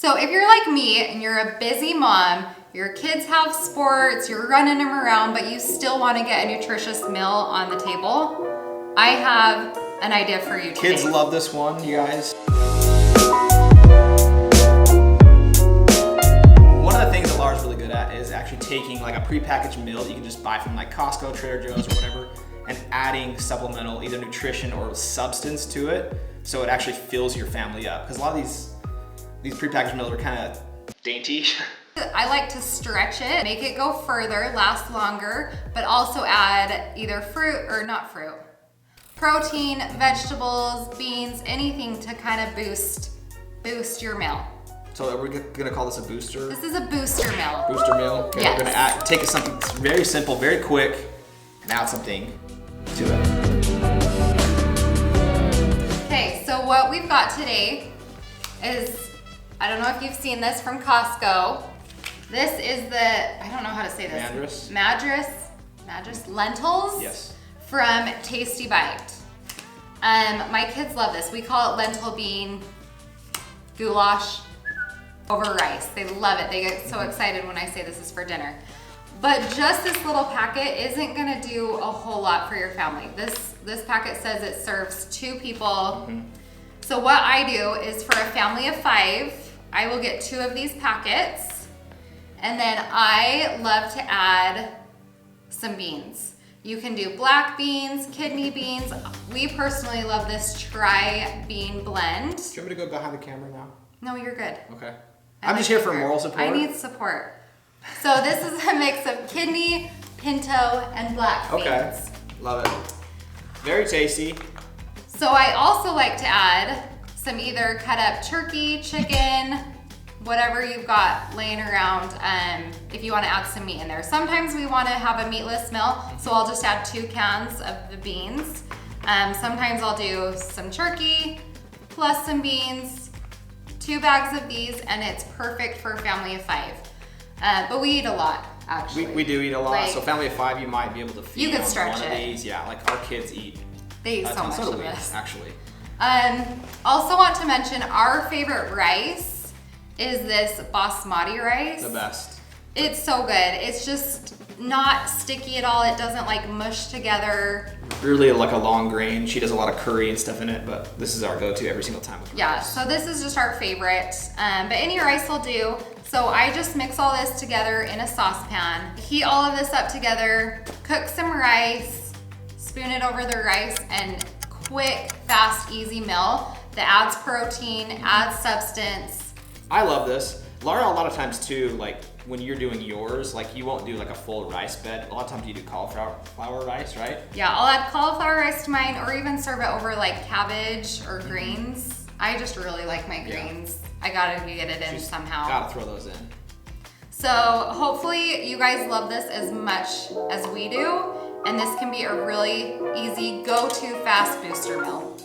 So if you're like me and you're a busy mom, your kids have sports, you're running them around, but you still want to get a nutritious meal on the table, I have an idea for you today. Kids love this one, you guys. One of the things that Laura's really good at is actually taking like a prepackaged meal that you can just buy from like Costco, Trader Joe's, or whatever, and adding supplemental, either nutrition or substance to it, so it actually fills your family up. Because a lot of these prepackaged meals are kind of dainty. I like to stretch it, make it go further, last longer, but also add either fruit or not fruit, protein, vegetables, beans, anything to kind of boost your meal. So are we gonna call this a booster? This is a booster meal. Booster meal? Okay, yes. We're gonna take something very simple, very quick, and add something to it. Okay, so what we've got today is, I don't know if you've seen this from Costco. This is the, I don't know how to say this. Madras Lentils. Yes. From Tasty Bite. My kids love this. We call it lentil bean goulash over rice. They love it. They get so excited when I say this is for dinner. But just this little packet isn't gonna do a whole lot for your family. This packet says it serves 2 people. So what I do is for a family of 5, I will get 2 of these packets, and then I love to add some beans. You can do black beans, kidney beans. We personally love this tri-bean blend. Do you want me to go behind the camera now? No, you're good. Okay. I'm just here for moral support. I need support. So this is a mix of kidney, pinto, and black beans. Okay, love it. Very tasty. So I also like to add some either cut up turkey, chicken, whatever you've got laying around, if you want to add some meat in there. Sometimes we want to have a meatless meal, so I'll just add 2 cans of the beans. Sometimes I'll do some turkey plus some beans, 2 bags of these, and it's perfect for a family of 5. But we eat a lot, actually. We do eat a lot, like, so family of 5, you might be able to feed you could on stretch one of it. these. Yeah, like our kids eat. They eat so much so do of we, this. actually. Also want to mention our favorite rice is this basmati rice. The best. It's so good. It's just not sticky at all. It doesn't like mush together. Really like a long grain. She does a lot of curry and stuff in it, but this is our go-to every single time. Yeah, so this is just our favorite, but any rice will do. So I just mix all this together in a saucepan, heat all of this up together, cook some rice, spoon it over the rice, and quick, fast, easy meal that adds protein, adds substance. I love this. Laura, a lot of times too, like when you're doing yours, like you won't do like a full rice bed. A lot of times you do cauliflower rice, right? Yeah, I'll add cauliflower rice to mine, or even serve it over like cabbage or greens. I just really like my greens. I gotta get it in somehow. Gotta throw those in. So hopefully you guys love this as much as we do, and this can be a really easy go-to fast booster meal.